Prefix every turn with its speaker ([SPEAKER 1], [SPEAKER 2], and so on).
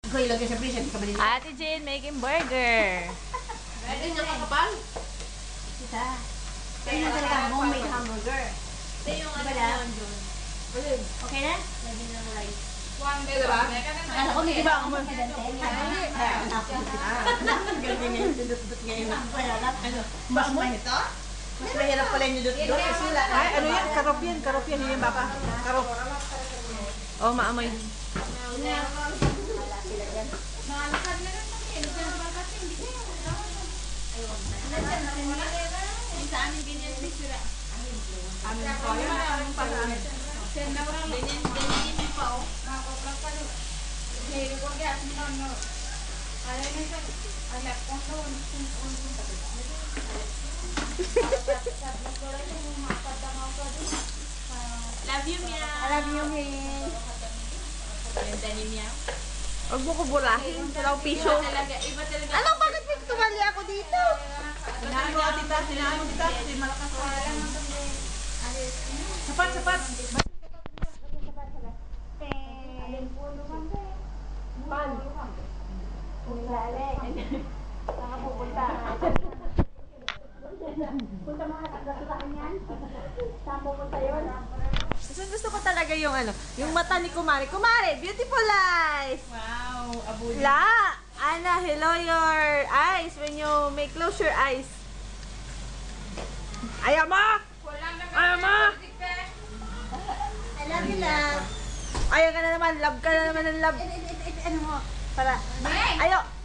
[SPEAKER 1] Ikaw ilagay sa freezer, di ka maliliit.
[SPEAKER 2] Ate Jane making burger.
[SPEAKER 1] Ay, nakakapal. Kita. Kaya na talaga homemade hamburger.
[SPEAKER 3] Ito yung ano
[SPEAKER 1] Diba na?
[SPEAKER 3] yun, Jun.
[SPEAKER 1] Okay na?
[SPEAKER 3] Lagyan ng rice.
[SPEAKER 1] Diba? Akala ko, di ba ako mo? Ganyan yung dudut-dut ngayon. Mas mahirap? Mas mahirap pala yung dudut-dut. Kasi wala.
[SPEAKER 4] Ay, ano yan? Karop yan. Hindi yan baka. Karop.
[SPEAKER 2] Oh, maamoy.
[SPEAKER 3] Sa amin ganyan may sira.
[SPEAKER 4] Amin ko. Yan ang aming paraan.
[SPEAKER 3] Ganyan yung pa oh. Love you, Mia.
[SPEAKER 1] I love you, Min.
[SPEAKER 3] Yung tanim niya.
[SPEAKER 2] Huwag mo ko burahin. Wala akong piso.
[SPEAKER 3] Iba talaga.
[SPEAKER 1] Ano, bakit may tumali ako dito?
[SPEAKER 4] Sinaan mo, tita. Sinaan mo, tita. Kasi malakas ko. Sapat.
[SPEAKER 2] Gusto ko talaga yung ano, yung mata ni Kumari. Kumari, beautiful eyes!
[SPEAKER 4] Wow, abuli.
[SPEAKER 2] La! Anna, hello your eyes when you may close your eyes. Ayaw mo! Ayaw mo!
[SPEAKER 1] I love you, love.
[SPEAKER 2] Ayaw ka na naman, love ka na naman ng love.
[SPEAKER 1] Ano mo? Para,
[SPEAKER 2] Ayaw!